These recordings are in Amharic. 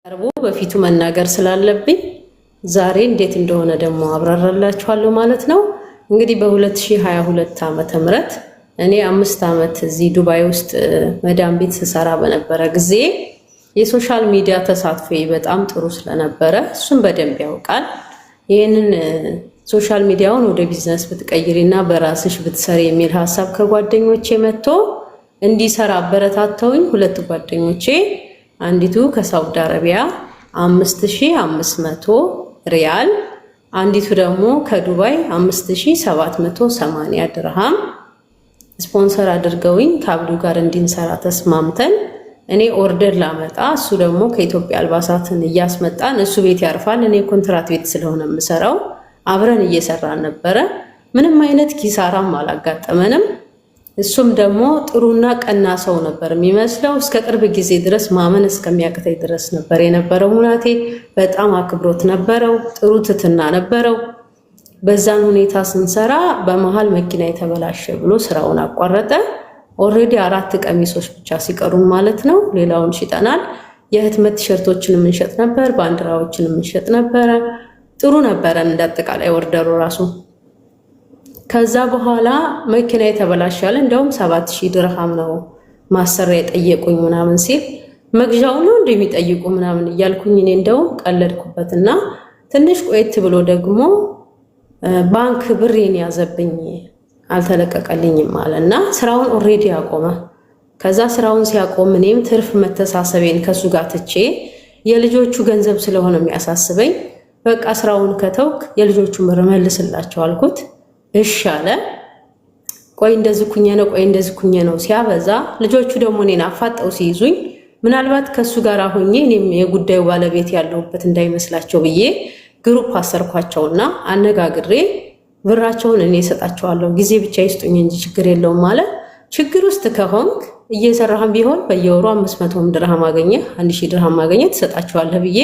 አርቦ በፊቱ መናገር ስላለብኝ ዛሬ እንዴት እንደሆነ ደግሞ አብራራላችኋለሁ ማለት ነው። እንግዲህ በ2022 ዓመተ ምህረት እኔ 5 ዓመት እዚህ ዱባይ ውስጥ መዳም ቤት ስሰራ በነበረ ጊዜ የሶሻል ሚዲያ ተሳትፎ በጣም ጥሩ ስለነበረ እሱን በደንብ ያውቃል። ይሄንን ሶሻል ሚዲያውን ወደ ቢዝነስ ብትቀይሪና በራስሽ ብትሰሪ የሚል ሐሳብ ከጓደኞቼ መጥቶ እንዲሰራ አበረታተውኝ ሁለት ጓደኞቼ አንዲቱ ከሳውዲ አረቢያ 5500 ሪያል አንዲቱ ደግሞ ከዱባይ 5780 ድርሃም ስፖንሰር አድርገውኝ ከአብዱ ጋር እንድንሰራ ተስማምተን እኔ ኦርደር ላመጣ እሱ ደግሞ ከኢትዮጵያ አልባሳትን እያስመጣን እሱ ቤት ያርፋል እኔ ኮንትራት ቤት ስለሆነ የምሰራው አብረን እየሰራን ነበረ። ምንም አይነት ኪሳራም አላጋጠመንም። እሱም ደግሞ ጥሩና ቀና ሰው ነበር የሚመስለው። እስከ ቅርብ ጊዜ ድረስ ማመን እስከሚያቅተኝ ድረስ ነበር የነበረው ሁናቴ። በጣም አክብሮት ነበረው፣ ጥሩ ትትና ነበረው። በዛን ሁኔታ ስንሰራ በመሃል መኪና የተበላሸ ብሎ ስራውን አቋረጠ። ኦሬዲ 4 ቀሚሶች ብቻ ሲቀሩን ማለት ነው። ሌላውን ሽጠናል። የህትመት ቲሸርቶችን እንሸጥ ነበር፣ ባንዲራዎችን እንሸጥ ነበር። ጥሩ ነበር እንዳጠቃላይ ወርደሩ ራሱ። ከዛ በኋላ መኪና የተበላሻለ እንደውም 7000 ድርሃም ነው ማሰሪያ የጠየቁኝ ምናምን ሲል መግዣው ነው እንደሚጠይቁ ምናምን እያልኩኝ እኔ እንደውም ቀለድኩበትና ትንሽ ቆየት ብሎ ደግሞ ባንክ ብሬን ያዘብኝ አልተለቀቀልኝም አለና ስራውን ኦሬዲ አቆመ። ከዛ ስራውን ሲያቆም እኔም ትርፍ መተሳሰቤን ከሱ ጋር ትቼ የልጆቹ ገንዘብ ስለሆነ የሚያሳስበኝ በቃ ስራውን ከተውክ የልጆቹን ብር መልስላቸው አልኩት። እሺ አለ። ቆይ እንደዚህ ኩኘ ነው ሲያበዛ ልጆቹ ደግሞ እኔን አፋጠው ሲይዙኝ ምናልባት ከሱ ጋር ሆኜ እኔም የጉዳዩ ባለቤት ያለሁበት እንዳይመስላቸው ብዬ ግሩፕ አሰርኳቸውና አነጋግሬ ብራቸውን እኔ እሰጣቸዋለሁ ጊዜ ብቻ ይስጡኝ እንጂ ችግር የለውም ማለት ችግር ውስጥ ከሆንክ እየሰራህም ቢሆን በየወሩ 500 ድርሃም አገኘ 1000 ድርሃም ማገኘ ትሰጣቸዋለህ ብዬ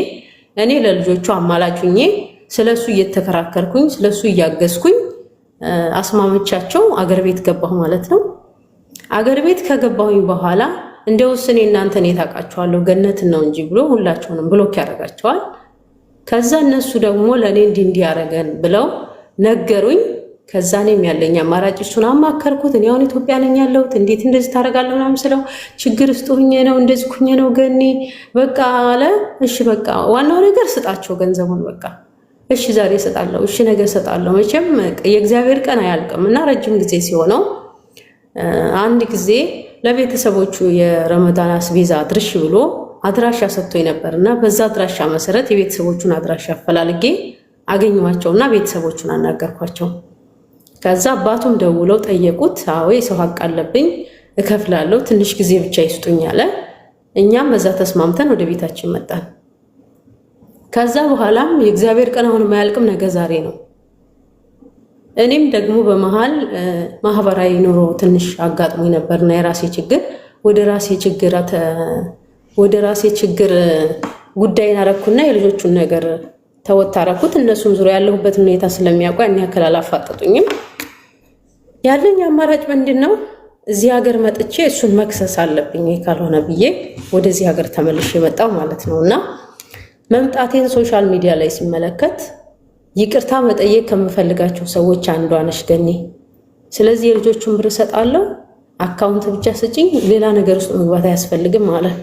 እኔ ለልጆቹ አማላጭኝ ስለሱ እየተከራከርኩኝ ስለሱ እያገዝኩኝ አስማምቻቸው አገር ቤት ገባሁ ማለት ነው። አገር ቤት ከገባሁኝ በኋላ እንደውስ እኔ እናንተን የታውቃቸዋለሁ ገነትን ነው እንጂ ብሎ ሁላቸውንም ብሎክ ያደርጋቸዋል። ከዛ እነሱ ደግሞ ለኔ እንዲህ ያረጋን ብለው ነገሩኝ። ከዛ እኔም ያለኝ አማራጭ እሱን አማከርኩት። እኔ አሁን ኢትዮጵያ ነኝ ያለሁት እንዴት እንደዚህ ታረጋለህ ምናምን ስለው ችግር ውስጥ ሆኜ ነው እንደዚህ ኩኜ ነው ገኒ በቃ አለ። እሺ በቃ ዋናው ነገር ስጣቸው ገንዘቡን በቃ እሺ ዛሬ እሰጣለሁ፣ እሺ ነገ እሰጣለሁ። መቼም የእግዚአብሔር ቀን አያልቅምና ረጅም ጊዜ ሲሆነው አንድ ጊዜ ለቤተሰቦቹ የረመዳን አስቤዛ አድርሽ ብሎ አድራሻ ሰጥቶኝ ነበርና በዛ አድራሻ መሰረት የቤተሰቦቹን አድራሻ አፈላልጌ አገኘኋቸውና ቤተሰቦቹን አናገርኳቸው። ከዛ አባቱም ደውለው ጠየቁት። አዎ የሰው ሀቅ አለብኝ እከፍላለሁ፣ ትንሽ ጊዜ ብቻ ይስጡኝ አለ። እኛም በዛ ተስማምተን ወደ ቤታችን መጣን። ከዛ በኋላም የእግዚአብሔር ቀን አሁን ማያልቅም ነገ ዛሬ ነው። እኔም ደግሞ በመሃል ማህበራዊ ኑሮ ትንሽ አጋጥሞኝ ነበርና የራሴ ችግር ወደ ራሴ ችግር ጉዳይን አረኩና የልጆቹን ነገር ተወታረኩት። እነሱም ዙሪያ ያለሁበት ሁኔታ ስለሚያውቁ ያን ያክል አላፋጠጡኝም። ያለኝ አማራጭ ምንድነው? እዚህ ሀገር መጥቼ እሱን መክሰስ አለብኝ ካልሆነ ብዬ ወደዚህ ሀገር ተመልሼ መጣሁ ማለት ነውና መምጣቴን ሶሻል ሚዲያ ላይ ሲመለከት ይቅርታ መጠየቅ ከምፈልጋቸው ሰዎች አንዷ ነሽ ገኒ። ስለዚህ የልጆቹን ብር እሰጣለሁ፣ አካውንት ብቻ ስጪኝ፣ ሌላ ነገር ውስጥ መግባት አያስፈልግም ማለት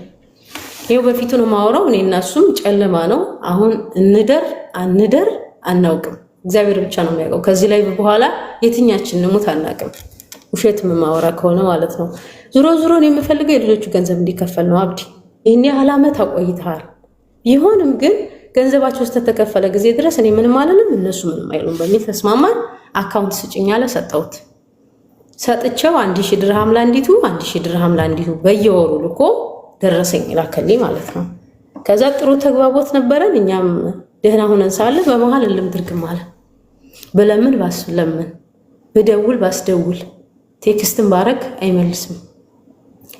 ይሄው በፊቱ ነው ማወራው። እኔ እና እሱም ጨለማ ነው። አሁን አንደር አናውቅም፣ እግዚአብሔር ብቻ ነው የሚያውቀው። ከዚህ ላይ በኋላ የትኛችን እንሙት አናውቅም፣ ውሸት ማወራ ከሆነ ማለት ነው። ዙሮ እኔ የምፈልገው የልጆቹ ገንዘብ እንዲከፈል ነው። አብዲ ይሄን ያህል ዓመት አቆይተሃል። ይሁንም ግን ገንዘባቸው ውስጥ ተከፈለ ጊዜ ድረስ እኔ ምንም አልልም እነሱ ምንም አይሉም በሚል ተስማማን። አካውንት ስጭኝ አለ፣ ሰጠሁት። ሰጥቼው 1000 ድርሃም ላንዲቱ 1000 ድርሃም ላንዲቱ በየወሩ ልኮ ደረሰኝ ላከልኝ ማለት ነው። ከዛ ጥሩ ተግባቦት ነበረን። እኛም ደህና ሆነን ሳለ በመሃል እልም ድርግም አለ። በለምን ባስለምን በደውል ባስደውል ቴክስትን ባረግ አይመልስም።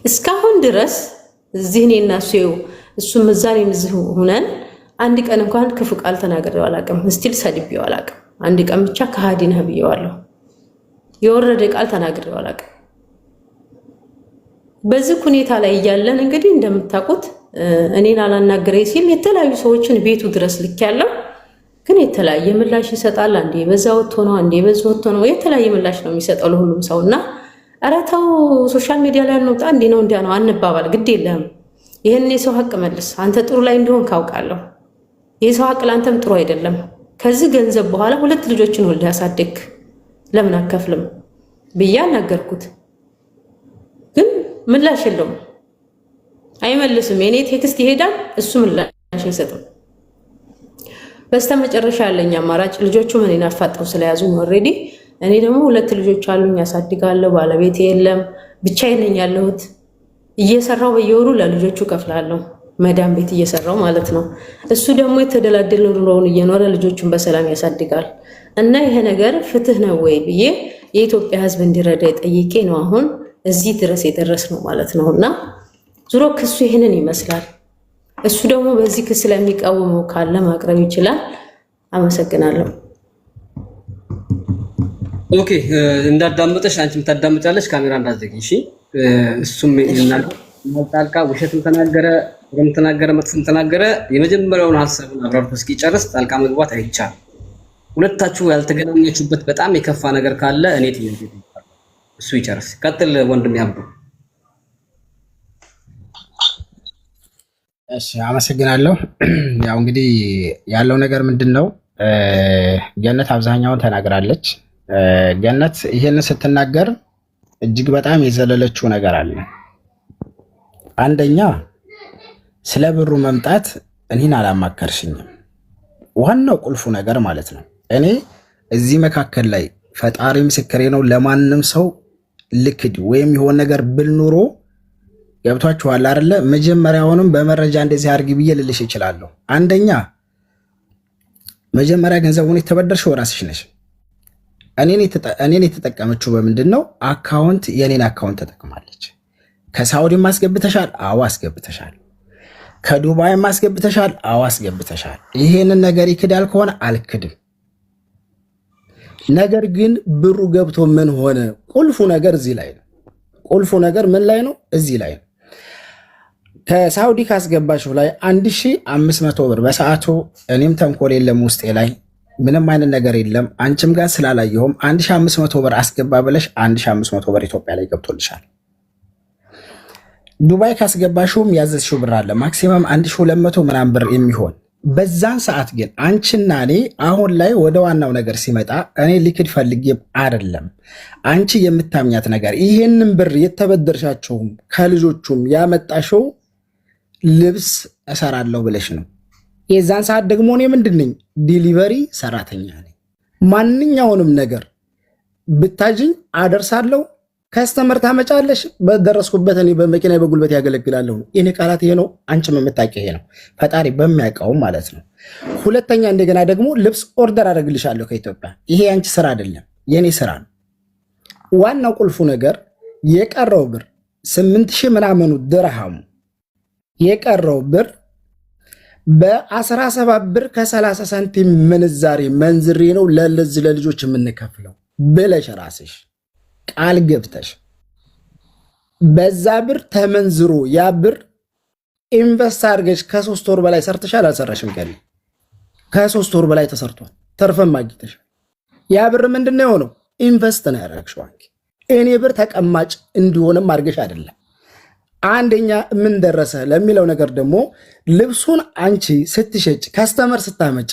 እስካሁን ድረስ እዚህ እኔ እና እሱም እዛኔም እዚህ ሆነን አንድ ቀን እንኳን ክፉ ቃል ተናግሬው አላውቅም። ስቲል ሰድቤው አላውቅም። አንድ ቀን ብቻ ከሃዲ ነህ ብዬዋለሁ። የወረደ ቃል ተናግሬው አላውቅም። በዚህ ሁኔታ ላይ እያለን እንግዲህ እንደምታውቁት እኔን አላናገረኝ ሲል የተለያዩ ሰዎችን ቤቱ ድረስ ልክ ያለው ግን የተለያየ ምላሽ ይሰጣል። አንዴ በዛ ወጥቶ ነው፣ አንዴ በዛ ወጥቶ ነው። የተለያየ ምላሽ ነው የሚሰጠው ለሁሉም ሰውና ኧረ ተው ሶሻል ሚዲያ ላይ አንወጣ እንዴ ነው እንዲያ ነው አንባባል። ግድ የለህም ይህን የሰው ሀቅ መልስ። አንተ ጥሩ ላይ እንደሆን ካውቃለሁ። የሰው ሀቅ ለአንተም ጥሩ አይደለም። ከዚህ ገንዘብ በኋላ 2 ልጆችን ወልደህ ያሳደግክ ለምን አከፍልም ብዬ አናገርኩት። ግን ምላሽ የለውም፣ አይመልስም። የኔ ቴክስት ይሄዳል፣ እሱ ምላሽ አይሰጥም። በስተመጨረሻ ያለኝ አማራጭ ልጆቹ እኔን አፋጠው ስለያዙ ኦልሬዲ እኔ ደግሞ 2 ልጆች አሉኝ፣ ያሳድጋለሁ። ባለቤቴ የለም፣ ብቻዬን ነኝ ያለሁት። እየሰራው በየወሩ ለልጆቹ ከፍላለሁ፣ መዳም ቤት እየሰራው ማለት ነው። እሱ ደግሞ የተደላደለ ኑሮውን እየኖረ ልጆቹን በሰላም ያሳድጋል። እና ይሄ ነገር ፍትህ ነው ወይ ብዬ የኢትዮጵያ ሕዝብ እንዲረዳ ጠይቄ ነው አሁን እዚህ ድረስ የደረስ ነው ማለት ነው። እና ዙሮ ክሱ ይህንን ይመስላል። እሱ ደግሞ በዚህ ክስ ለሚቃወመው ካለ ማቅረብ ይችላል። አመሰግናለሁ። ኦኬ እንዳዳመጠሽ አንቺም ታዳምጫለሽ። ካሜራ እንዳዘጊ እሺ። እሱም ይናል ጣልቃ ውሸትም ተናገረ፣ ወይም ተናገረ፣ መጥፎም ተናገረ፣ የመጀመሪያውን ሐሳቡን አብራርቶ እስኪጨርስ ጣልቃ መግባት አይቻልም። ሁለታችሁ ያልተገናኛችሁበት በጣም የከፋ ነገር ካለ እኔ ጥያቄ ጠይቃለሁ፣ እሱ ይጨርስ። ቀጥል ወንድም ያብዱ። እሺ አመሰግናለሁ። ያው እንግዲህ ያለው ነገር ምንድነው? ገነት አብዛኛውን ተናግራለች። ገነት ይሄንን ስትናገር እጅግ በጣም የዘለለችው ነገር አለ። አንደኛ ስለ ብሩ መምጣት እኔን አላማከርሽኝም። ዋናው ቁልፉ ነገር ማለት ነው። እኔ እዚህ መካከል ላይ ፈጣሪ ምስክሬ ነው፣ ለማንም ሰው ልክድ ወይም የሆነ ነገር ብል ኑሮ ገብቷችኋል አይደለ? መጀመሪያውንም በመረጃ እንደዚህ አድርጊ ብዬ ልልሽ እችላለሁ። አንደኛ መጀመሪያ ገንዘቡን የተበደርሽው ራስሽ ነሽ። እኔን የተጠቀመችው በምንድን ነው? አካውንት የኔን አካውንት ተጠቅማለች። ከሳውዲም አስገብተሻል? አዎ አስገብተሻል። ከዱባይም አስገብተሻል? አዎ አስገብተሻል። ይሄንን ነገር ይክዳል ከሆነ አልክድም። ነገር ግን ብሩ ገብቶ ምን ሆነ? ቁልፉ ነገር እዚህ ላይ ነው። ቁልፉ ነገር ምን ላይ ነው? እዚህ ላይ ነው። ከሳውዲ ካስገባችሁ ላይ 1500 ብር በሰዓቱ እኔም ተንኮል የለም ውስጤ ላይ ምንም አይነት ነገር የለም። አንቺም ጋር ስላላየሁም 1500 ብር አስገባ ብለሽ 1500 ብር ኢትዮጵያ ላይ ገብቶልሻል። ዱባይ ካስገባሽውም ያዘዝሽው ብር አለ ማክሲመም 1200 ምናምን ብር የሚሆን በዛን ሰዓት ግን አንቺና እኔ አሁን ላይ ወደ ዋናው ነገር ሲመጣ እኔ ሊክድ ፈልጌም አይደለም። አንቺ የምታምኛት ነገር ይሄንን ብር የተበደርሻቸውም ከልጆቹም ያመጣሽው ልብስ እሰራለሁ ብለሽ ነው። የዛን ሰዓት ደግሞ እኔ ምንድነኝ? ዲሊቨሪ ሰራተኛ ነኝ። ማንኛውንም ነገር ብታጅኝ አደርሳለሁ። ከስተመር ታመጫለሽ፣ በደረስኩበት እኔ በመኪና በጉልበት ያገለግላለሁ። የኔ ቃላት ይሄ ነው። አንቺም የምታውቂ ይሄ ነው፣ ፈጣሪ በሚያውቀው ማለት ነው። ሁለተኛ እንደገና ደግሞ ልብስ ኦርደር አደርግልሻለሁ ከኢትዮጵያ። ይሄ የአንቺ ስራ አይደለም፣ የኔ ስራ ነው። ዋናው ቁልፉ ነገር የቀረው ብር 8000 ምናምኑ ድርሃሙ የቀረው ብር በ17 ብር ከ30 ሳንቲም ምንዛሬ መንዝሬ ነው ለለዚህ ለልጆች የምንከፍለው ብለሽ ራስሽ ቃል ገብተሽ በዛ ብር ተመንዝሮ ያ ብር ኢንቨስት አድርገሽ ከ3 ወር በላይ ሰርተሻል። አልሰራሽም? ከ3 ወር በላይ ተሰርቷል። ተርፈም አግኝተሻል። ያ ብር ምንድነው የሆነው? ኢንቨስት ነው ያደረግሽው። እኔ ብር ተቀማጭ እንዲሆንም አድርገሽ አይደለም። አንደኛ ምን ደረሰ ለሚለው ነገር ደግሞ ልብሱን አንቺ ስትሸጭ ከስተመር ስታመጪ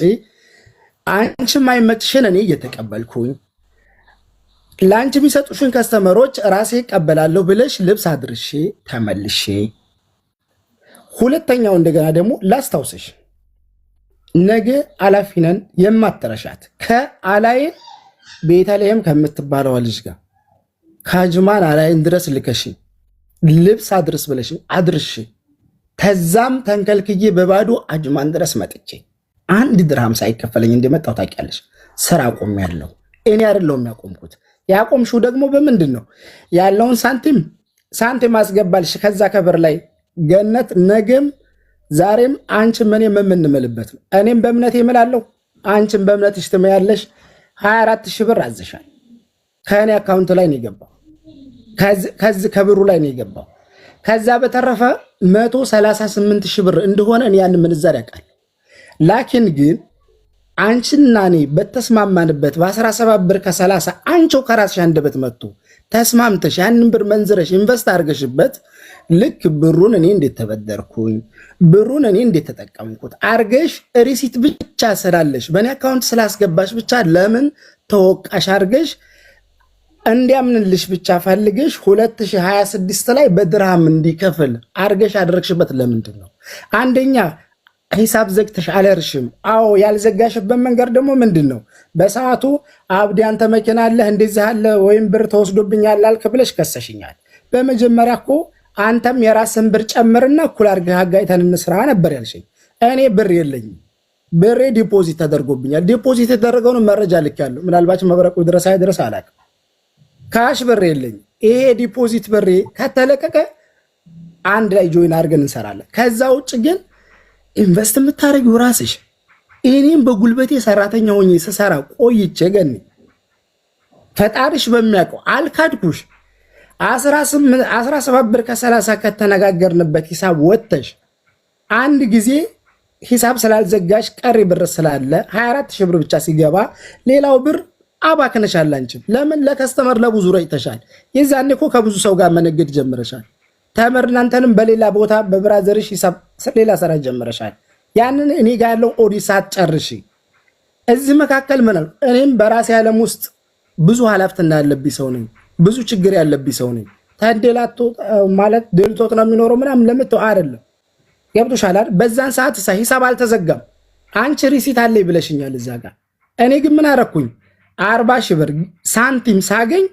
አንቺ ማይመጥሽን እኔ እየተቀበልኩኝ ለአንቺ የሚሰጡሽን ከስተመሮች ራሴ እቀበላለሁ ብለሽ ልብስ አድርሼ ተመልሼ። ሁለተኛው እንደገና ደግሞ ላስታውስሽ፣ ነገ አላፊነን የማትረሻት ከአላይን ቤተልሔም ከምትባለው ልጅ ጋር ከአጅማን አላይን ድረስ ልከሽ ልብስ አድርስ ብለሽ አድርሽ። ከዛም ተንከልክዬ በባዶ አጅማን ድረስ መጥቼ 1 ድርሃም ሳይከፈለኝ እንደመጣው ታውቂያለሽ። ስራ ቆሜያለሁ። እኔ አይደለሁም ያቆምኩት። ያቆምሽው ደግሞ በምንድን ነው? ያለውን ሳንቲም አስገባልሽ ከዛ ከብር ላይ ገነት። ነገም ዛሬም አንቺም እኔም የምንምልበት ነው። እኔም በእምነቴ እምላለሁ፣ አንቺም በእምነትሽ ትምያለሽ። 24000 ብር አዘሻል። ከእኔ አካውንት ላይ ነው የገባው፣ ከዚህ ከብሩ ላይ ነው የገባው። ከዛ በተረፈ 138 ሺህ ብር እንደሆነ እኔ ያን ምንዛር ያውቃል። ላኪን ግን አንቺና እኔ በተስማማንበት በ17 ብር ከ30 አንቺው ከራስሽ አንደበት መጥቶ ተስማምተሽ ያንን ብር መንዝረሽ ኢንቨስት አድርገሽበት ልክ ብሩን እኔ እንዴት ተበደርኩኝ ብሩን እኔ እንዴት ተጠቀምኩት አርገሽ ሪሲት ብቻ ስላለሽ በእኔ አካውንት ስላስገባሽ ብቻ ለምን ተወቃሽ አርገሽ እንዲያምንልሽ ብቻ ፈልገሽ 2026 ላይ በድርሃም እንዲከፍል አርገሽ አድርግሽበት ለምንድን ነው? አንደኛ ሂሳብ ዘግተሽ አለርሽም። አዎ ያልዘጋሽበት መንገድ ደግሞ ምንድን ነው? በሰዓቱ አብዲ አንተ መኪና አለህ እንደዚህ አለ ወይም ብር ተወስዶብኛል አልክ ብለሽ ከሰሽኛል። በመጀመሪያ እኮ አንተም የራስን ብር ጨምርና እኩል አድርገህ አጋይተን እንስራ ነበር ያልሽኝ። እኔ ብር የለኝም፣ ብሬ ዲፖዚት ተደርጎብኛል። ዲፖዚት የተደረገውን መረጃ ልኬያለሁ። ምናልባት መብረቁ ድረስ አይድረስ አላውቅም። ካሽ ብር የለኝም። ይሄ ዲፖዚት ብሬ ከተለቀቀ አንድ ላይ ጆይን አድርገን እንሰራለን። ከዛ ውጭ ግን ኢንቨስት የምታደርጊው ራስሽ። እኔም በጉልበቴ ሰራተኛ ሆኜ ስሰራ ቆይቼ ገኒ ፈጣሪሽ በሚያውቀው አልካድኩሽ። 17 ብር ከ30 ከተነጋገርንበት ሂሳብ ወጥተሽ አንድ ጊዜ ሂሳብ ስላልዘጋሽ ቀሪ ብር ስላለ 24 ሺህ ብር ብቻ ሲገባ ሌላው ብር አባክነሻል። አንቺም ለምን ለከስተመር ለብዙ ረጭተሻል። የዛኔ እኮ ከብዙ ሰው ጋር መነገድ ጀምረሻል። ተምር እናንተንም በሌላ ቦታ በብራዘርሽ ሂሳብ ሌላ ስራ ጀምረሻል። ያንን እኔ ጋር ያለው ኦዲሳት ጨርሺ። እዚህ መካከል ምን አልኩ? እኔም በራሴ ዓለም ውስጥ ብዙ ኃላፊነት ያለብኝ ሰው ነኝ። ብዙ ችግር ያለብኝ ሰው ነኝ። ታደላቶ ማለት ደልቶት ነው የሚኖረው ምናምን ለምትው አይደለም። ገብቶሻል አይደል? በዛን ሰዓት ሂሳብ አልተዘጋም። አንቺ ሪሲት አለኝ ብለሽኛል እዛ ጋር። እኔ ግን ምን አረኩኝ? 40 ሺህ ብር ሳንቲም ሳገኝ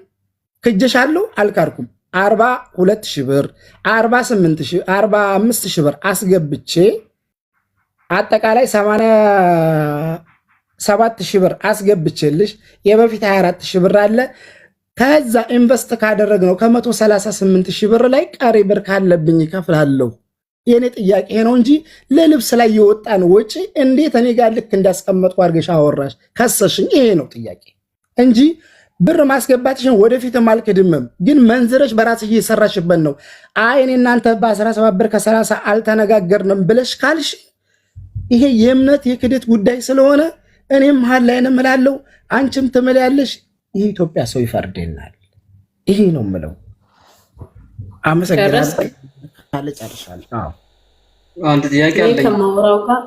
ክጀሻለሁ አልካርኩም። 42 ሺህ ብር 48 ሺህ 45 ሺህ ብር አስገብቼ አጠቃላይ 87 ሺህ ብር አስገብቼልሽ የበፊት 24 ሺህ ብር አለ። ከዛ ኢንቨስት ካደረግነው ከ138 ሺህ ብር ላይ ቀሪ ብር ካለብኝ ይከፍላለሁ። የኔ ጥያቄ ነው እንጂ ለልብስ ላይ የወጣን ወጪ እንዴት እኔ ጋር ልክ እንዳስቀመጥኩ አድርገሽ አወራሽ ከሰሽኝ። ይሄ ነው ጥያቄ እንጂ ብር ማስገባትሽን ወደፊትም አልክድምም። ግን መንዝረሽ በራስሽ እየሰራሽበት ነው። አይ እኔ እናንተ በ17 ብር ከ30 አልተነጋገርንም ብለሽ ካልሽ ይሄ የእምነት የክደት ጉዳይ ስለሆነ እኔም መሀል ላይ ነው እምላለሁ፣ አንቺም ትምላለሽ። ይሄ ኢትዮጵያ ሰው ይፈርደናል። ይሄ ነው የምለው። አመሰግናለሁ። ጨርሻለሁ። አንድ ጥያቄ አለኝ። ከማወራው ጋር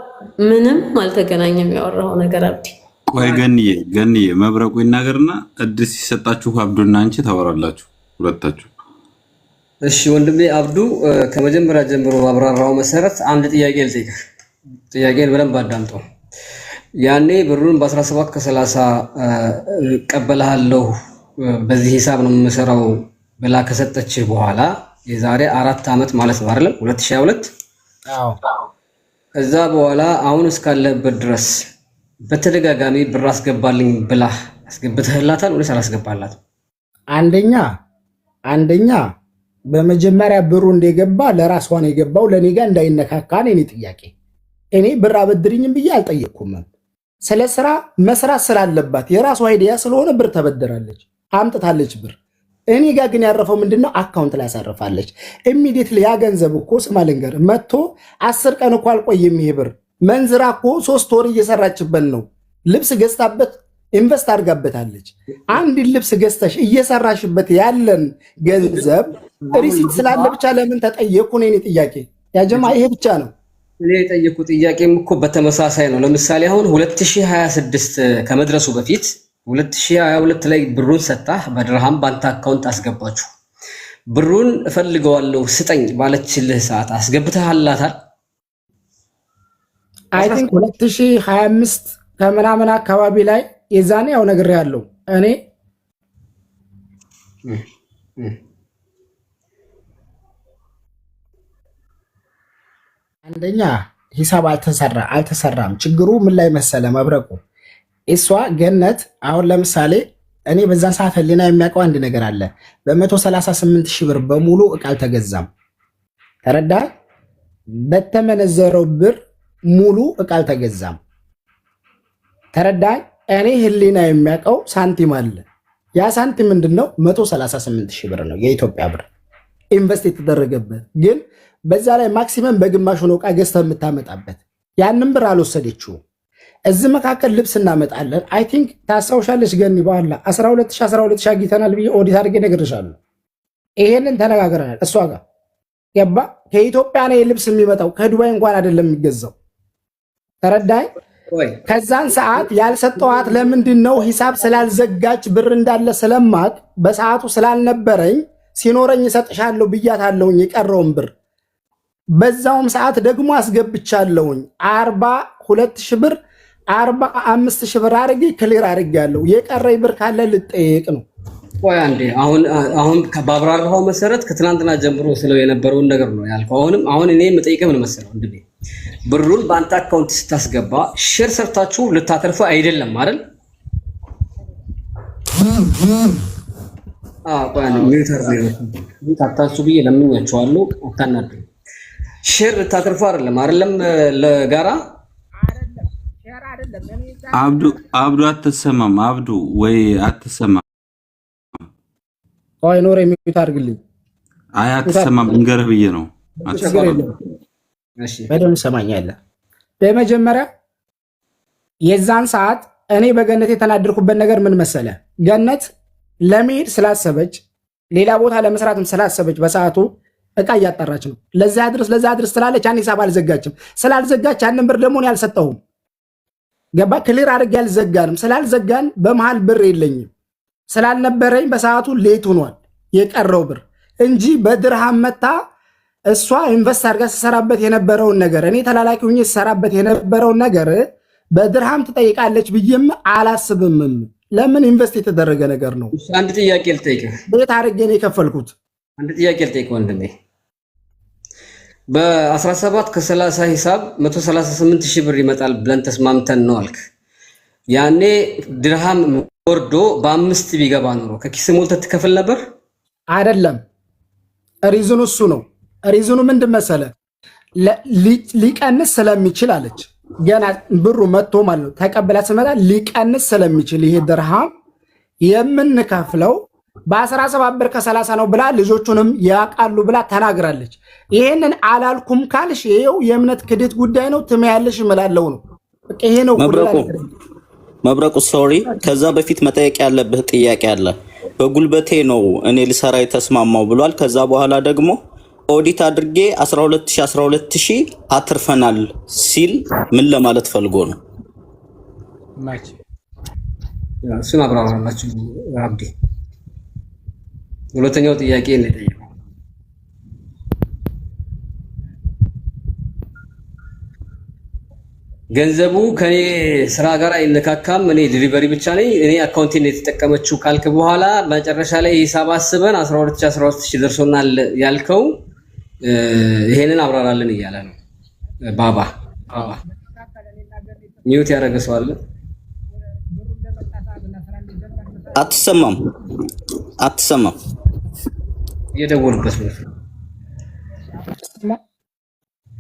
ምንም አልተገናኘም ያወራው ነገር አብዲ። ቆይ ገንዬ መብረቁ ይናገርና እድል ሲሰጣችሁ አብዱና አንቺ ታወራላችሁ ሁለታችሁ። እሺ ወንድሜ አብዱ ከመጀመሪያ ጀምሮ አብራራው መሰረት አንድ ጥያቄ ልጠይቅህ። ጥያቄን በደንብ አዳምጠው። ያኔ ብሩን በ17 ከ30 ቀበልሃለሁ በዚህ ሂሳብ ነው የምሰራው ብላ ከሰጠችህ በኋላ የዛሬ 4 ዓመት ማለት ነው አይደለም 2022። አዎ ከዛ በኋላ አሁን እስካለበት ድረስ በተደጋጋሚ ብር አስገባልኝ ብላ አስገብተህላታል ወይስ አላስገባላትም? አንደኛ በመጀመሪያ ብሩ እንደገባ ለራስዋን የገባው ለኔ ጋር እንዳይነካካ ነው የኔ ጥያቄ። እኔ ብር አበድርኝም ብዬ አልጠየቅኩም። ስለ ስራ መስራት ስላለባት የራሷ አይዲያ ስለሆነ ብር ተበደራለች፣ አምጥታለች ብር። እኔ ጋር ግን ያረፈው ምንድነው? አካውንት ላይ ያሳርፋለች። ኢሚዲየትሊ ያ ገንዘብ እኮ ስማ ልንገር መጥቶ 10 ቀን እኮ አልቆየም። ይሄ ብር መንዝራ እኮ 3 ወር እየሰራችበት ነው። ልብስ ገዝታበት ኢንቨስት አድርጋበታለች። አንድ ልብስ ገዝተሽ እየሰራሽበት ያለን ገንዘብ ሪሲት ስላለ ብቻ ለምን ተጠየቁ ነው የኔ ጥያቄ። ያጀማ ይሄ ብቻ ነው። እኔ የጠየቁ ጥያቄም እኮ በተመሳሳይ ነው። ለምሳሌ አሁን 2026 ከመድረሱ በፊት 2022 ላይ ብሩን ሰጣህ፣ በድርሃም ባንተ አካውንት አስገባችሁ። ብሩን እፈልገዋለሁ ስጠኝ ባለችልህ ሰዓት አስገብተሃላታል? አይ ቲንክ 2025 ከምናምን አካባቢ ላይ የዛኔ ያው ነግሬያለሁ እኔ አንደኛ ሂሳብ አልተሰራም። ችግሩ ምን ላይ መሰለ መብረቁ፣ እሷ ገነት አሁን ለምሳሌ እኔ በዛን ሰዓት ህሊና የሚያውቀው አንድ ነገር አለ። በ138 ሺህ ብር በሙሉ እቃ አልተገዛም። ተረዳ? በተመነዘረው ብር ሙሉ እቃ አልተገዛም። ተረዳ? እኔ ህሊና የሚያውቀው ሳንቲም አለ። ያ ሳንቲም ምንድነው? 138 ሺህ ብር ነው የኢትዮጵያ ብር። ኢንቨስት የተደረገበት ግን በዛ ላይ ማክሲመም በግማሽ ነው ዕቃ ገዝተህ የምታመጣበት ያንን ብር አልወሰደችውም። እዚህ መካከል ልብስ እናመጣለን። አይ ቲንክ ታስታውሻለች ገኒ በኋላ 12 አግኝተናል ብዬ ኦዲት አድርጌ እነግርሻለሁ። ይሄንን ተነጋግረናል እሷ ጋር ገባ። ከኢትዮጵያ ነው ልብስ የሚመጣው ከዱባይ እንኳን አይደለም የሚገዛው። ተረዳይ። ከዛን ሰዓት ያልሰጠዋት ለምንድን ነው? ሂሳብ ስላልዘጋች ብር እንዳለ ስለማቅ በሰዓቱ ስላልነበረኝ ሲኖረኝ እሰጥሻለሁ ብያታለሁኝ የቀረውን ብር። በዛውም ሰዓት ደግሞ አስገብቻለሁኝ 42 ብር 45 ብር አድርጌ ክሊር አድርጌያለሁ። የቀረኝ ብር ካለ ልጠየቅ ነው። ቆይ አንዴ አሁን በአብራራው መሰረት ከትናንትና ጀምሮ ስለው የነበረውን ነገር ነው ያልከው። አሁን እኔ የምጠይቀው ምን መሰለው እንዴ ብሩን በአንተ አካውንት ስታስገባ ሼር ሰርታችሁ ልታተርፉ አይደለም አይደል? ቆይ አንዴ ሚውተር ነው ታታችሁ ብዬ ለምኛችኋለሁ። አታናዱ። ሼር ልታተርፉ አይደለም ለጋራ አብዱ አትሰማም። አብዱ ወይ አትሰማም። ቆይ ኖር የሚውት አድርግልኝ። አይ አትሰማም እንገርህ ብዬ ነው። እሺ በደምብ ሰማኛለህ። በመጀመሪያ የዛን ሰዓት እኔ በገነት የተናደርኩበት ነገር ምን መሰለ? ገነት ለመሄድ ስላሰበች ሌላ ቦታ ለመስራትም ስላሰበች በሰዓቱ እቃ እያጠራች ነው። ለዛ ድረስ ስላለች ያን ሂሳብ አልዘጋችም። ስላልዘጋች ያንን ብር ደግሞ እኔ አልሰጠሁም። ገባ ክሊር አድርጌ አልዘጋንም። ስላልዘጋን በመሃል ብር የለኝም ስላልነበረኝ በሰዓቱ ሌት ሆኗል የቀረው ብር እንጂ በድርሃም መታ እሷ ኢንቨስት አድርጋ ተሰራበት የነበረውን ነገር እኔ ተላላኪ ሆኜ ተሰራበት የነበረውን ነገር በድርሃም ትጠይቃለች ብዬም አላስብምም። ለምን ኢንቨስት የተደረገ ነገር ነው። አንድ ጥያቄ ልጠይቅህ። ቤት አድርጌ ነው የከፈልኩት። አንድ ጥያቄ ልጠይቅህ ወንድሜ። በ17 ከ30 ሂሳብ 138,000 ብር ይመጣል ብለን ተስማምተን ነው አልክ። ያኔ ድርሃም ወርዶ በ5 ቢገባ ኖሮ ከኪስ ሞልተህ ትከፍል ነበር አይደለም? ሪዝኑ እሱ ነው። ሪዝኑ ምንድን መሰለ? ሊቀንስ ስለሚችል አለች። ገና ብሩ መጥቶ ማለት ነው ተቀብላ ስመጣ ሊቀንስ ስለሚችል ይሄ ድርሃም የምንከፍለው በ17 ብር ከ30 ነው ብላ ልጆቹንም ያውቃሉ ብላ ተናግራለች። ይሄንን አላልኩም ካልሽ ይሄው የእምነት ክደት ጉዳይ ነው። ትመያለሽ እምላለው ነው። ይሄ ነው መብረቁ ሶሪ። ከዛ በፊት መጠየቅ ያለብህ ጥያቄ አለ። በጉልበቴ ነው እኔ ልሰራ የተስማማው ብሏል። ከዛ በኋላ ደግሞ ኦዲት አድርጌ 12000 አትርፈናል ሲል ምን ለማለት ፈልጎ ነው? እሱን አብራራላችሁ አብዲ። ሁለተኛው ጥያቄ ነው የጠየቀው። ገንዘቡ ከኔ ስራ ጋር አይነካካም፣ እኔ ዲሊቨሪ ብቻ ነኝ፣ እኔ አካውንቲን የተጠቀመችው ካልክ በኋላ መጨረሻ ላይ ሂሳብ አስበን 12000 ደርሶናል ያልከው ይሄንን አብራራልን እያለ ነው። ባባ ሚውት ያደረገ ሰው አለ? አትሰማም እየደወልበት ነው።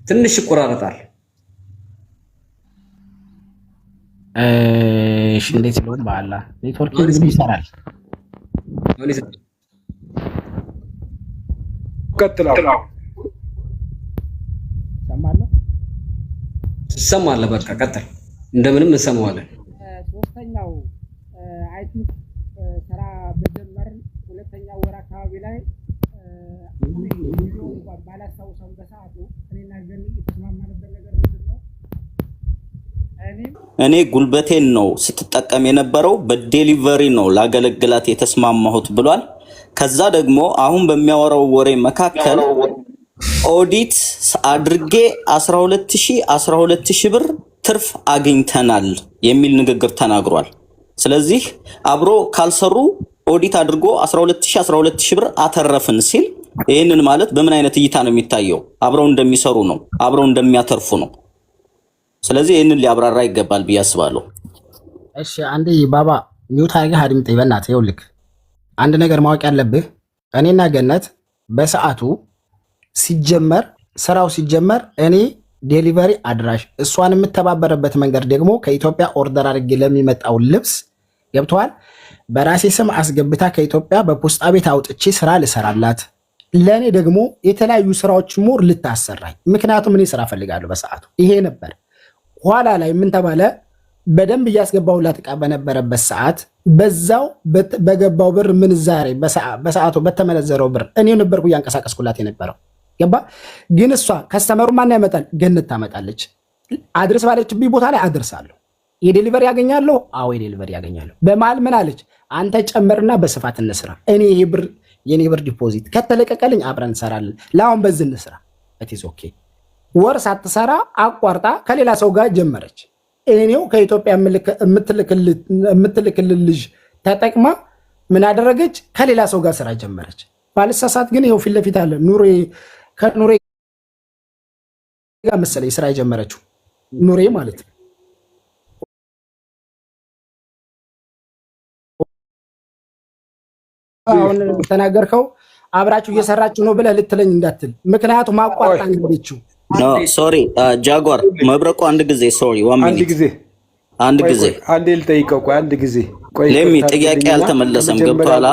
ትንሽ ይቆራረጣል። እሺ እንዴት ነው? በአላ ኔትወርክ ይሰራል። ቀጥላው ሰማለ። በቃ ቀጥል። እንደምንም እንሰማዋለን። ሶስተኛው አይ ቲንክ ስራ በጀመር ሁለተኛው ወር አካባቢ ላይ ባላስታውሰውም በሰዓቱ እኔና ገኒ የተስማማንበት ነገር ምንድን ነው? እኔ ጉልበቴን ነው ስትጠቀም የነበረው በዴሊቨሪ ነው ላገለግላት የተስማማሁት ብሏል። ከዛ ደግሞ አሁን በሚያወራው ወሬ መካከል ኦዲት አድርጌ 12000 ብር ትርፍ አግኝተናል የሚል ንግግር ተናግሯል። ስለዚህ አብሮ ካልሰሩ ኦዲት አድርጎ 12000 ብር አተረፍን ሲል ይህንን ማለት በምን አይነት እይታ ነው የሚታየው? አብረው እንደሚሰሩ ነው፣ አብረው እንደሚያተርፉ ነው። ስለዚህ ይህንን ሊያብራራ ይገባል ብዬ አስባለሁ። እሺ አንዴ ባባ ሚውት አድርገህ አድምጠኝ በእናትህ። ይኸውልህ አንድ ነገር ማወቅ ያለብህ እኔና ገነት በሰዓቱ ስራው ሲጀመር እኔ ዴሊቨሪ አድራሽ እሷን የምተባበረበት መንገድ ደግሞ ከኢትዮጵያ ኦርደር አድርጌ ለሚመጣው ልብስ ገብተዋል በራሴ ስም አስገብታ ከኢትዮጵያ በፖስጣ ቤት አውጥቼ ስራ ልሰራላት ለእኔ ደግሞ የተለያዩ ስራዎች ሞር ልታሰራኝ፣ ምክንያቱም እኔ ስራ ፈልጋለሁ በሰዓቱ ይሄ ነበር። ኋላ ላይ ምን ተባለ? በደንብ እያስገባሁላት ዕቃ በነበረበት ሰዓት በዛው በገባው ብር ምንዛሬ በሰዓቱ በተመነዘረው ብር እኔ ነበርኩ እያንቀሳቀስኩላት የነበረው ገባ። ግን እሷ ከስተመሩ ማን ያመጣል? ገነት ታመጣለች። አድርስ ባለችብኝ ቦታ ላይ አድርሳለሁ። የዴሊቨሪ ያገኛለሁ። አዎ የዴሊቨሪ ያገኛለሁ። በመሀል ምን አለች? አንተ ጨመርና በስፋት እንስራ። እኔ ይሄ ብር የኔ ብር ዲፖዚት ከተለቀቀልኝ አብረን እንሰራለን። ለአሁን በዚህ እንስራ። ኢትስ ኦኬ። ወር ሳትሰራ አቋርጣ ከሌላ ሰው ጋር ጀመረች። እኔው ከኢትዮጵያ የምትልክልን ልጅ ተጠቅማ ምን አደረገች? ከሌላ ሰው ጋር ስራ ጀመረች። ባልሳሳት ግን ይኸው ፊት ለፊት አለ ከኑሬ ጋር መሰለኝ ስራ የጀመረችው ኑሬ ማለት ነው። አሁን ተናገርከው አብራችሁ እየሰራችሁ ነው ብለህ ልትለኝ እንዳትል፣ ምክንያቱም አቋርጣ እንግዲችው ሶሪ ጃጓር መብረቁ አንድ ጊዜ ሶሪ አንድ ጊዜ ልጠይቀው። ቆይ አንድ ጊዜ ለሚ ጥያቄ አልተመለሰም። ገብቷላ?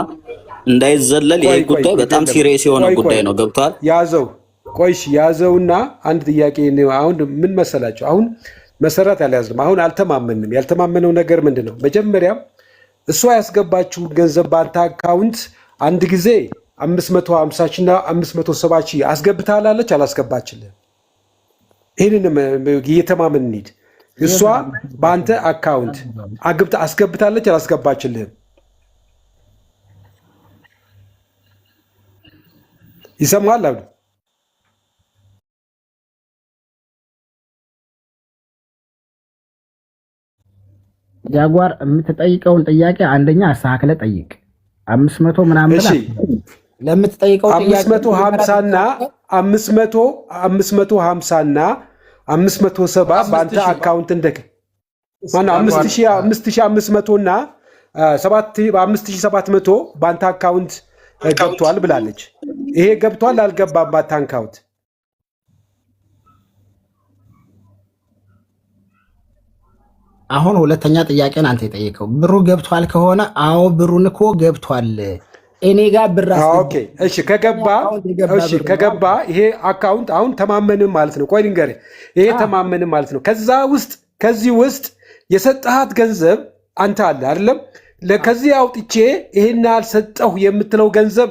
እንዳይዘለል ይሄ ጉዳይ በጣም ሲሪየስ የሆነ ጉዳይ ነው። ገብቷል? ያዘው። ቆይሽ ያዘውና አንድ ጥያቄ ነው። አሁን ምን መሰላችሁ? አሁን መሰረት ያልያዝንም አሁን አልተማመንም። ያልተማመነው ነገር ምንድነው? መጀመሪያ እሷ ያስገባችው ገንዘብ ባንተ አካውንት አንድ ጊዜ 550 ሺና 570 ሺህ አስገብታላለች አላስገባችልህ? ይህንን እየተማመን እንሂድ። እሷ በአንተ አካውንት አስገብታለች አላስገባችልህም? ይሰማል አሉ ጃጓር የምትጠይቀውን ጥያቄ አንደኛ አስተካክለ ጠይቅ። 500 ምናምን ለምትጠይቀው ጥያቄ 550 እና 550 እና 570 በአንተ አካውንት እንደከ ማነው 5500 እና 5700 በአንተ አካውንት ገብቷል ብላለች። ይሄ ገብቷል አልገባም? በአንተ አካውንት አሁን ሁለተኛ ጥያቄን አንተ የጠየቀው ብሩ ገብቷል ከሆነ አዎ ብሩን እኮ ገብቷል። እኔ ጋር ብር ኦኬ እሺ ከገባ ይሄ አካውንት አሁን ተማመንም ማለት ነው። ቆይ ልንገርህ፣ ይሄ ተማመንም ማለት ነው። ከዚህ ውስጥ የሰጠሃት ገንዘብ አንተ አለ አይደለም? ለከዚህ አውጥቼ ይሄን አልሰጠሁ የምትለው ገንዘብ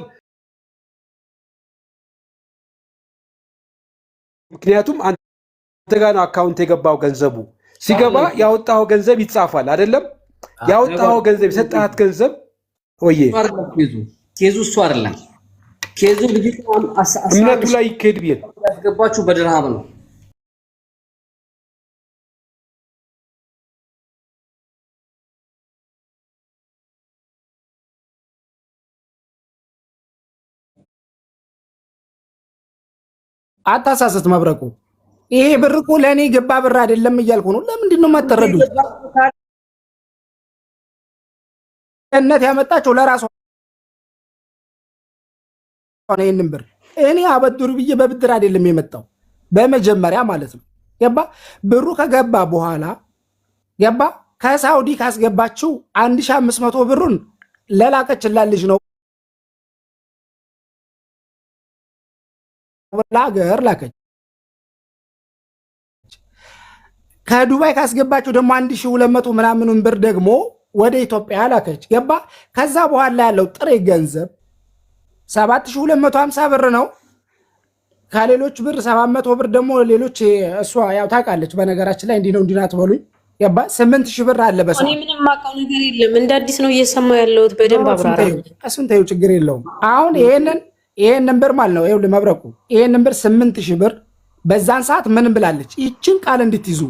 ምክንያቱም አንተ ጋር ነው አካውንት የገባው ገንዘቡ ሲገባ ያወጣው ገንዘብ ይጻፋል አይደለም? ያወጣው ገንዘብ የሰጣት ገንዘብ ወዬ ኬዙ እሱ አይደለም። ኬዙ ልጅ እምነቱ ላይ ይከድ ቢል ያስገባችሁ በድርሃም ነው። አታሳስት መብረቁ። ይሄ ብር እኮ ለእኔ ገባ ብር አይደለም እያልኩ ነው። ለምንድን ነው የማትረዱት? እነት ያመጣቸው ለራሷ ነው። ይሄንን ብር እኔ አበድሩ ብዬ በብድር አይደለም የመጣው በመጀመሪያ ማለት ነው። ገባ? ብሩ ከገባ በኋላ ገባ? ከሳውዲ ካስገባችው 1500 ብሩን ለላከችላት ልጅ ነው ለሀገር ላከች። ከዱባይ ካስገባችሁ ደግሞ 1200 ምናምኑን ብር ደግሞ ወደ ኢትዮጵያ ላከች። ገባ? ከዛ በኋላ ያለው ጥሬ ገንዘብ 7250 ብር ነው። ከሌሎች ብር 700 ብር ደግሞ ሌሎች እሷ ያው ታውቃለች። በነገራችን ላይ እንዲህ ነው እንዲህ ናት በሉኝ። ገባ? 8000 ብር አለ። በሰው እኔ ምንም ማውቀው ነገር የለም። እንደ አዲስ ነው እየሰማሁ ያለሁት። በደንብ አብራራ። እሱን ተይው፣ ችግር የለውም። አሁን ይሄንን ብር ማለት ነው ይኸውልህ መብረቁ፣ ይሄንን ብር 8000 ብር በዛን ሰዓት ምን ብላለች? ይችን ቃል እንድትይዙ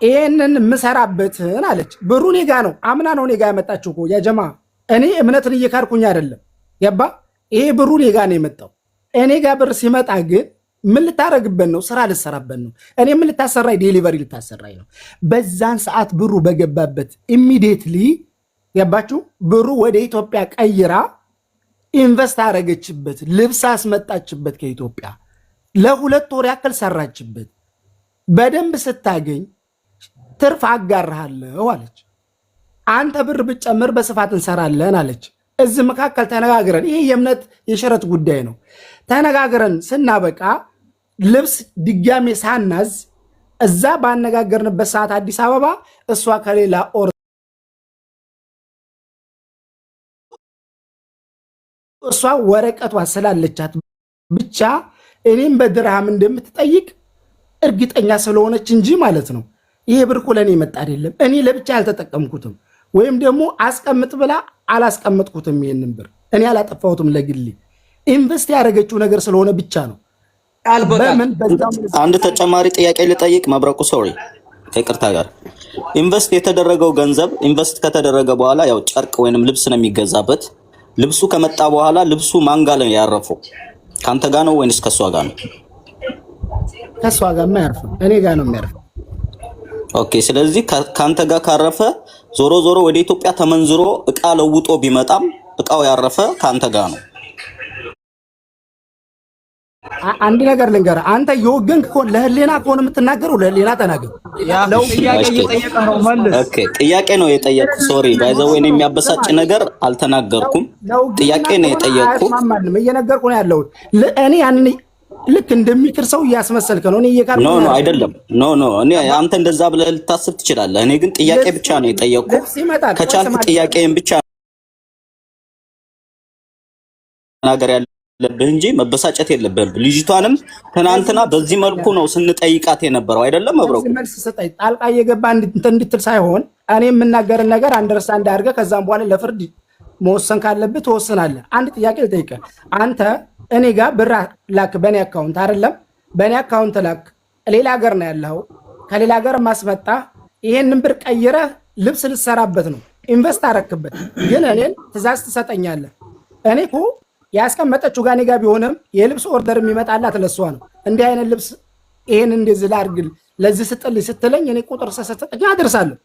ይሄንን ምሰራበትን አለች። ብሩ እኔ ጋ ነው። አምና ነው እኔ ጋ ያመጣችሁ እኮ ያ ጀማ። እኔ እምነትን እየካድኩኝ አይደለም። ገባ? ይሄ ብሩ እኔ ጋ ነው የመጣው። እኔ ጋ ብር ሲመጣ ግን ምን ልታረግበት ነው? ስራ ልሰራበት ነው። እኔ ምን ልታሰራኝ? ዴሊቨሪ ልታሰራኝ ነው። በዛን ሰዓት ብሩ በገባበት ኢሚዲየትሊ ገባችሁ? ብሩ ወደ ኢትዮጵያ ቀይራ ኢንቨስት አረገችበት። ልብስ አስመጣችበት ከኢትዮጵያ። ለ2 ወር ያክል ሰራችበት። በደንብ ስታገኝ ትርፍ አጋርሃለሁ አለች። አንተ ብር ብጨምር በስፋት እንሰራለን አለች። እዚህ መካከል ተነጋግረን፣ ይሄ የእምነት የሽረት ጉዳይ ነው። ተነጋግረን ስናበቃ ልብስ ድጋሜ ሳናዝ እዛ ባነጋገርንበት ሰዓት አዲስ አበባ እሷ ከሌላ እሷ ወረቀቷ ስላለቻት ብቻ እኔም በድርሃም እንደምትጠይቅ እርግጠኛ ስለሆነች እንጂ ማለት ነው። ይሄ ብር እኮ ለእኔ መጣ አይደለም። እኔ ለብቻ አልተጠቀምኩትም፣ ወይም ደግሞ አስቀምጥ ብላ አላስቀምጥኩትም። ይሄንን ብር እኔ አላጠፋሁትም። ለግሌ ኢንቨስት ያደረገችው ነገር ስለሆነ ብቻ ነው። አንድ ተጨማሪ ጥያቄ ልጠይቅ መብረቁ፣ ሶሪ ከይቅርታ ጋር ኢንቨስት የተደረገው ገንዘብ ኢንቨስት ከተደረገ በኋላ ያው ጨርቅ ወይንም ልብስ ነው የሚገዛበት። ልብሱ ከመጣ በኋላ ልብሱ ማን ጋር ነው ያረፈው? ካንተ ጋር ነው ወይንስ ከሷ ጋር ነው? ከሷ ጋር የማያርፈው እኔ ጋር ነው የሚያርፈው። ኦኬ። ስለዚህ ካንተ ጋር ካረፈ ዞሮ ዞሮ ወደ ኢትዮጵያ ተመንዝሮ እቃ ለውጦ ቢመጣም እቃው ያረፈ ካንተ ጋር ነው። አንድ ነገር ልንገርህ፣ አንተ የወገንክ ከሆነ ለህሊና ከሆነ የምትናገረው ለህሊና ተናገር። ጥያቄ ነው የጠየቅኩ። ሶሪ ባይ ዘ ወይ የሚያበሳጭ ነገር አልተናገርኩም። ጥያቄ ነው የጠየቅኩ። እየነገርኩ ነው ያለሁት። እኔ ያንን ልክ እንደሚክር ሰው እያስመሰልክ ነው። እኔ ኖ አይደለም። ኖ እኔ አንተ እንደዛ ብለህ ልታስብ ትችላለህ። እኔ ግን ጥያቄ ብቻ ነው የጠየቅኩ። ከቻልክ ጥያቄን ብቻ ነገር ያለብህ እንጂ መበሳጨት የለብህም። ልጅቷንም ትናንትና በዚህ መልኩ ነው ስንጠይቃት የነበረው አይደለም። መብረቁ መልስ ሰጠኝ። ጣልቃ እየገባ እንድትል ሳይሆን እኔ የምናገርን ነገር አንደርስታንድ አድርገህ ከዛም በኋላ ለፍርድ መወሰን ካለብህ ትወስናለህ። አንድ ጥያቄ ልጠይቅህ። አንተ እኔ ጋር ብር ላክ በእኔ አካውንት አይደለም፣ በእኔ አካውንት ላክ። ሌላ ሀገር ነው ያለው፣ ከሌላ ሀገር ማስመጣ። ይሄንን ብር ቀይረህ ልብስ ልትሰራበት ነው፣ ኢንቨስት አረክበት። ግን እኔን ትእዛዝ ትሰጠኛለህ። እኔ እኮ ያስቀመጠችው ጋር እኔ ጋር ቢሆንም የልብስ ኦርደር የሚመጣላት ለሷ ነው። እንዲህ አይነት ልብስ ይሄን እንደዚህ ላድርግል ለዚህ ስጥልኝ ስትለኝ እኔ ቁጥር ሰሰጠኝ አደርሳለሁ።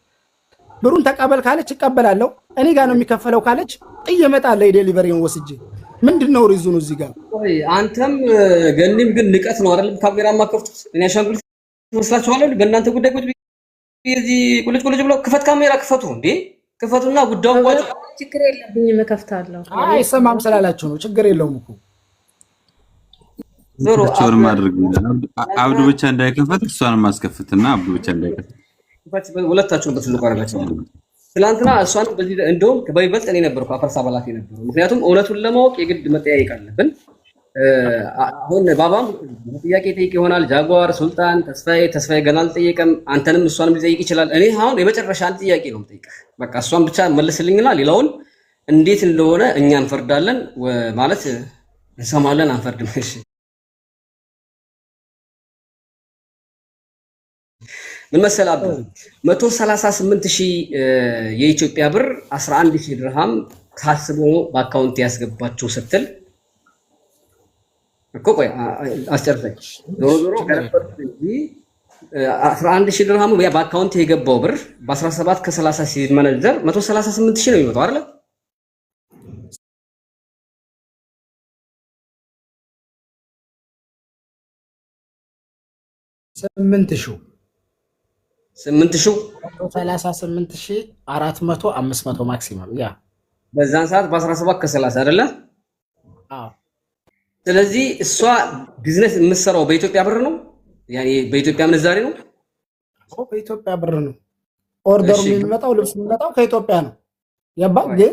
ብሩን ተቀበል ካለች እቀበላለሁ። እኔ ጋር ነው የሚከፈለው ካለች እየመጣለሁ የዴሊቨሪውን ወስጄ። ምንድነው ሪዙኑ እዚህ ጋር? አንተም ገኒም ግን ንቀት ነው አይደል? ካሜራ ማከፍቱት እኔ አሻንጉሊት መስላችኋለሁ። በእናንተ ጉዳይ ቁጭ እዚህ ቁልጭ ብሎ ክፈት፣ ካሜራ ክፈቱ እንዴ! ክፈቱና ጉዳዩን ቋጭ። ችግር የለብኝም እከፍታለሁ። አይሰማም ስላላችሁ ነው። ችግር የለውም እኮ ዞሮ ማድረግ አብዱ ብቻ እንዳይከፈት እሷንም ማስከፈትና አብዱ ብቻ እንዳይከፈት ሁለታችሁን በትልቁ አረጋችሁ። ትላንትና እሷን በዚህ እንደውም በይበልጥ እኔ ነበርኩ አፈርሳ በላት የነበረው። ምክንያቱም እውነቱን ለማወቅ የግድ መጠያየቅ አለብን። አሁን ባባም ጥያቄ ጠይቅ ይሆናል። ጃጓር፣ ሱልጣን፣ ተስፋዬ ገና አልጠየቀም። አንተንም እሷንም ሊጠይቅ ይችላል። እኔ አሁን የመጨረሻ አንድ ጥያቄ ነው የምጠይቅህ። በቃ እሷን ብቻ መልስልኝና ሌላውን እንዴት እንደሆነ እኛ እንፈርዳለን ማለት እንሰማለን፣ አንፈርድም። እሺ ምን መሰላብ 138,000 የኢትዮጵያ ብር 11,000 ድርሃም ታስቦ በአካውንት ያስገባቸው ስትል እኮ ቆይ አስጨርሰኝ። ዞሮ 11,000 ድርሃም በአካውንት የገባው ብር በ17 ከ30 ሲመነዘር 138,000 ነው የሚመጣው አይደል? ስምንት ሺህ 38,400 500 ማክሲመም ያ በዛን ሰዓት በ17 ከ30 አይደለ? አዎ። ስለዚህ እሷ ቢዝነስ የምትሰራው በኢትዮጵያ ብር ነው፣ ያኔ በኢትዮጵያ ምንዛሬ ነው። በኢትዮጵያ ብር ነው። ኦርደሩ የሚመጣው ልብስ የሚመጣው ከኢትዮጵያ ነው። ያባ ግን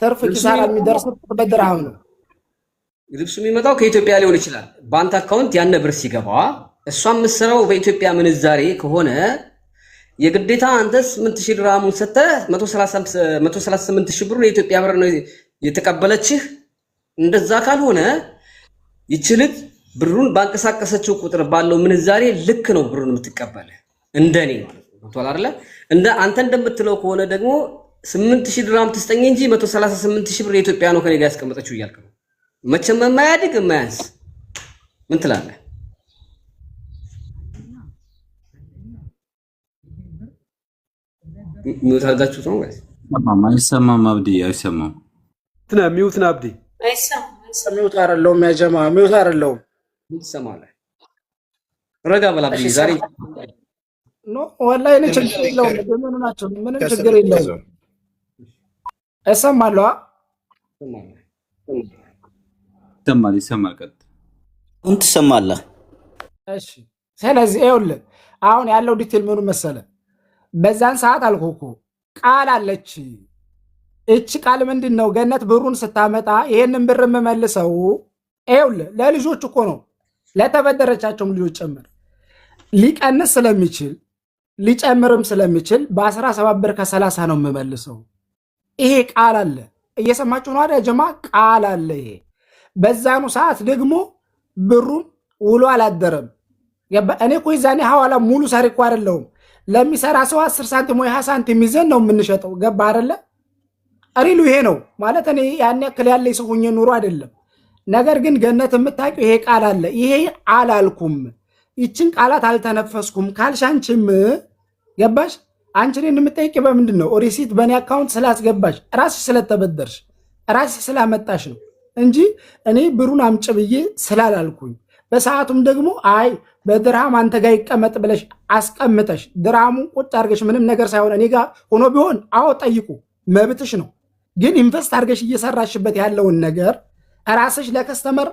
ተርፍ ኪሳራ የሚደርሰው በድርሃም ነው። ልብሱ የሚመጣው ከኢትዮጵያ ሊሆን ይችላል። ባንክ አካውንት ያነ ብር ሲገባ እሷ የምትሰራው በኢትዮጵያ ምንዛሬ ከሆነ የግዴታ አንተ 8,000 ድርሃሙን ሰጥተህ 138,000 ብሩን የኢትዮጵያ ብር ነው የተቀበለችህ። እንደዛ ካልሆነ ይችልት ብሩን ባንቀሳቀሰችው ቁጥር ባለው ምንዛሬ ልክ ነው ብሩን የምትቀበል እንደኔ ማለት ነው። ቶሎ አይደለ? እንደ አንተ እንደምትለው ከሆነ ደግሞ 8,000 ድርሃም ትስጠኝ እንጂ 138,000 ብር የኢትዮጵያ ነው ከኔ ጋር ያስቀመጠችው እያልክ ነው። መቼም የማያድግ የማያንስ ምን ትላለህ? ሚውት አድርጋችሁት ነው ወይስ? አይሰማም። አብዲ አይሰማም። ሚውት ነው አብዲ አይሰማም። ሚውት አይደለሁም። ያ ጀማ ሚውት አይደለሁም። ትሰማለህ? ረጋ በላ አብዲ። ዛሬ ኖ ወላሂ እኔ ችግር የለውም። ምን ናቸው? ምንም ችግር የለውም። እሰማለሁ። ይሰማል። ቀጥ አሁን ትሰማለህ። እሺ ስለዚህ ይኸውልህ አሁን ያለው ዲቴል ምኑ መሰለ፣ በዛን ሰዓት አልኩህ እኮ ቃል አለች። እቺ ቃል ምንድን ነው? ገነት ብሩን ስታመጣ ይሄንን ብር የምመልሰው ይኸውልህ ለልጆች እኮ ነው፣ ለተበደረቻቸውም ልጆች ጭምር ሊቀንስ ስለሚችል ሊጨምርም ስለሚችል በ17 ብር ከ30 ነው የምመልሰው። ይሄ ቃል አለ። እየሰማችሁ ነው አይደል ጀማ? ቃል አለ ይሄ። በዛኑ ሰዓት ደግሞ ብሩን ውሎ አላደረም። እኔ እኮ የዛኔ ሐዋላ ሙሉ ሰሪ እኮ አይደለሁም። ለሚሰራ ሰው 10 ሳንቲም ወይ 20 ሳንቲም ይዘን ነው የምንሸጠው። ገባ አይደለ? አሪሉ ይሄ ነው ማለት እኔ ያን ያክል ያለኝ ሰው ሆኜ ኑሮ አይደለም። ነገር ግን ገነት የምታውቂው ይሄ ቃል አለ። ይሄ አላልኩም፣ ይችን ቃላት አልተነፈስኩም ካልሽ አንቺም ገባሽ? አንቺ እኔን የምጠይቂ በምንድን ነው? ሪሲት በእኔ አካውንት ስላስገባሽ ራስሽ ስለተበደርሽ ራስሽ ስላመጣሽ ነው እንጂ እኔ ብሩን አምጭ ብዬ ስላላልኩኝ። በሰዓቱም ደግሞ አይ በድርሃም አንተ ጋር ይቀመጥ ብለሽ አስቀምጠሽ ድርሃሙን ቁጭ አድርገሽ ምንም ነገር ሳይሆን እኔ ጋር ሆኖ ቢሆን አዎ ጠይቁ፣ መብትሽ ነው። ግን ኢንቨስት አድርገሽ እየሰራሽበት ያለውን ነገር ራስሽ ለከስተመር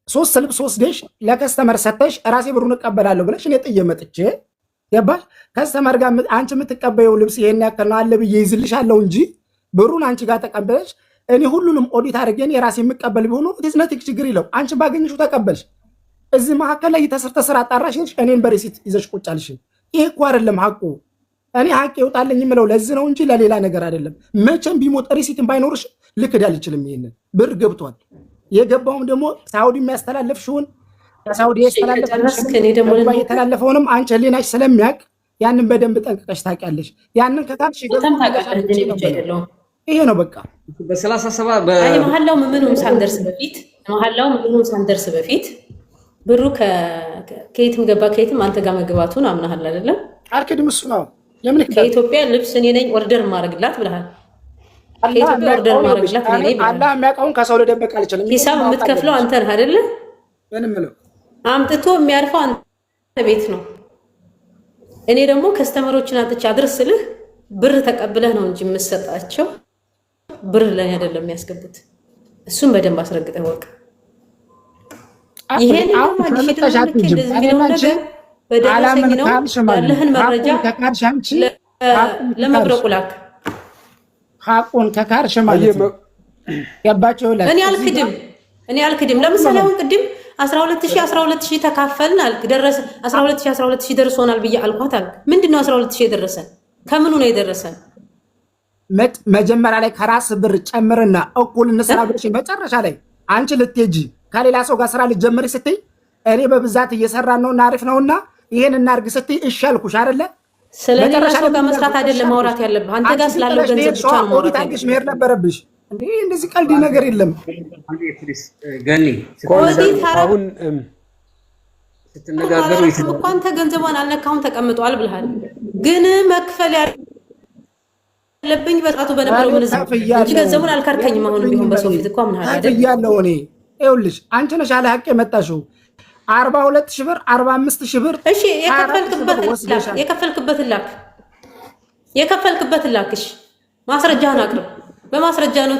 3 ስልክ 3 ደሽ ለከስተመር ሰተሽ ራሴ ብሩን እቀበላለሁ ብለሽ እኔ ጥዬ መጥቼ ገባሽ? ከስተመር ጋር አንቺ የምትቀበየው ልብስ ይሄን ያክል ነው አለ ብዬ ይዝልሻለሁ እንጂ ብሩን አንቺ ጋር ተቀበለሽ እኔ ሁሉንም ኦዲት አድርገን የራሴ የምቀበል ቢሆን ዲዝነቲክ ችግር የለው። አንቺ ባገኝሽው ተቀበልሽ። እዚህ መካከል ላይ የተሰርተ ስራ አጣራሽ እኔን በሪሲት ይዘሽ ቁጭ አልሽ። ይሄ እኮ አይደለም ሐቁ። እኔ ሐቅ ይወጣልኝ የምለው ለዚህ ነው እንጂ ለሌላ ነገር አይደለም። መቼም ቢሞት ሪሲትን ባይኖርሽ ልክድ አልችልም። ይሄንን ብር ገብቷል። የገባውም ደግሞ ሳውዲ የሚያስተላልፍሽውን ከሳውዲ የተላለፈውንም አንቺ ህሊናሽ ስለሚያውቅ ያንን በደንብ ጠንቅቀሽ ታውቂያለሽ። ያንን ከታልሽ ይሄ ነው በቃ። በ37 መሐላው ምኑም ሳንደርስ በፊት ብሩ ከየትም ገባ ከየትም አንተ ጋር መግባቱን አምናሃል አይደለም? አልክድም። እሱ ነው ለምን ከኢትዮጵያ ልብስ እኔ ነኝ ኦርደር ማድረግላት ብለሃል። ከኢትዮጵያ ኦርደር ማድረግላት እኔ ነኝ። አላህ የሚያውቀውን ከሰው ልደበቅ አልችልም። ሂሳብ የምትከፍለው አንተ ነህ አይደለ? ምንም ነው አምጥቶ የሚያርፈው አንተ ቤት ነው። እኔ ደግሞ ከስተመሮችን አንጥቼ አድርስልህ ብር ተቀብለህ ነው እንጂ የምትሰጣቸው ብር ለኔ አይደለም የሚያስገቡት። እሱም በደንብ አስረግጠህ ወቅ። ይሄን ነው በደረሰኝ ነው ያለህን መረጃ ለመብረቁ ላክ። ሐቁን ከካርሽ ማለት ነው ያባቸው ላይ እኔ አልክድም። ለምሳሌ አሁን ቅድም 12000 ተካፈልን አልክ፣ ደረሰ 12000 ደርሶናል ብዬ አልኳት አልክ። ምንድነው 12000 የደረሰን? ከምኑ ነው የደረሰን? መጀመሪያ ላይ ከራስ ብር ጨምርና እኩል እንስራ ብለሽ መጨረሻ ላይ አንቺ ልትሄጂ ከሌላ ሰው ጋር ስራ ልትጀምሪ ስትይ እኔ በብዛት እየሰራን ነውና አሪፍ ነውና ይሄን እናርግ ስትይ እሺ አልኩሽ አይደለ? ስለሌላ ሰው ጋር መስራት አይደለም ማውራት ያለብህ፣ አንተ ጋር ስላለው ገንዘብ ብቻ ነው ማውራት ያለብህ። መሄድ ነበረብሽ እንዴ? እንደዚህ ቀልድ ነገር የለም። ገኒ አሁን ስትነጋገሩ እኮ አንተ ገንዘቧን አልነካሁም ተቀምጧል ብለሃል። ግን መክፈል ያለብኝ በጣቱ በነበረው ምንዛሬ እንጂ ገንዘቡን አልካርከኝም። አሁን ቢሆን በሰው ፊት እኮ ምን አይደል ያለው እኔ ይኸውልሽ አንቺ ነሽ ያለ ሐቅ የመጣሽው 42000 ብር 45000 ብር። እሺ የከፈልክበትን ላክ። እሺ ማስረጃህን አቅርብ። በማስረጃ ነው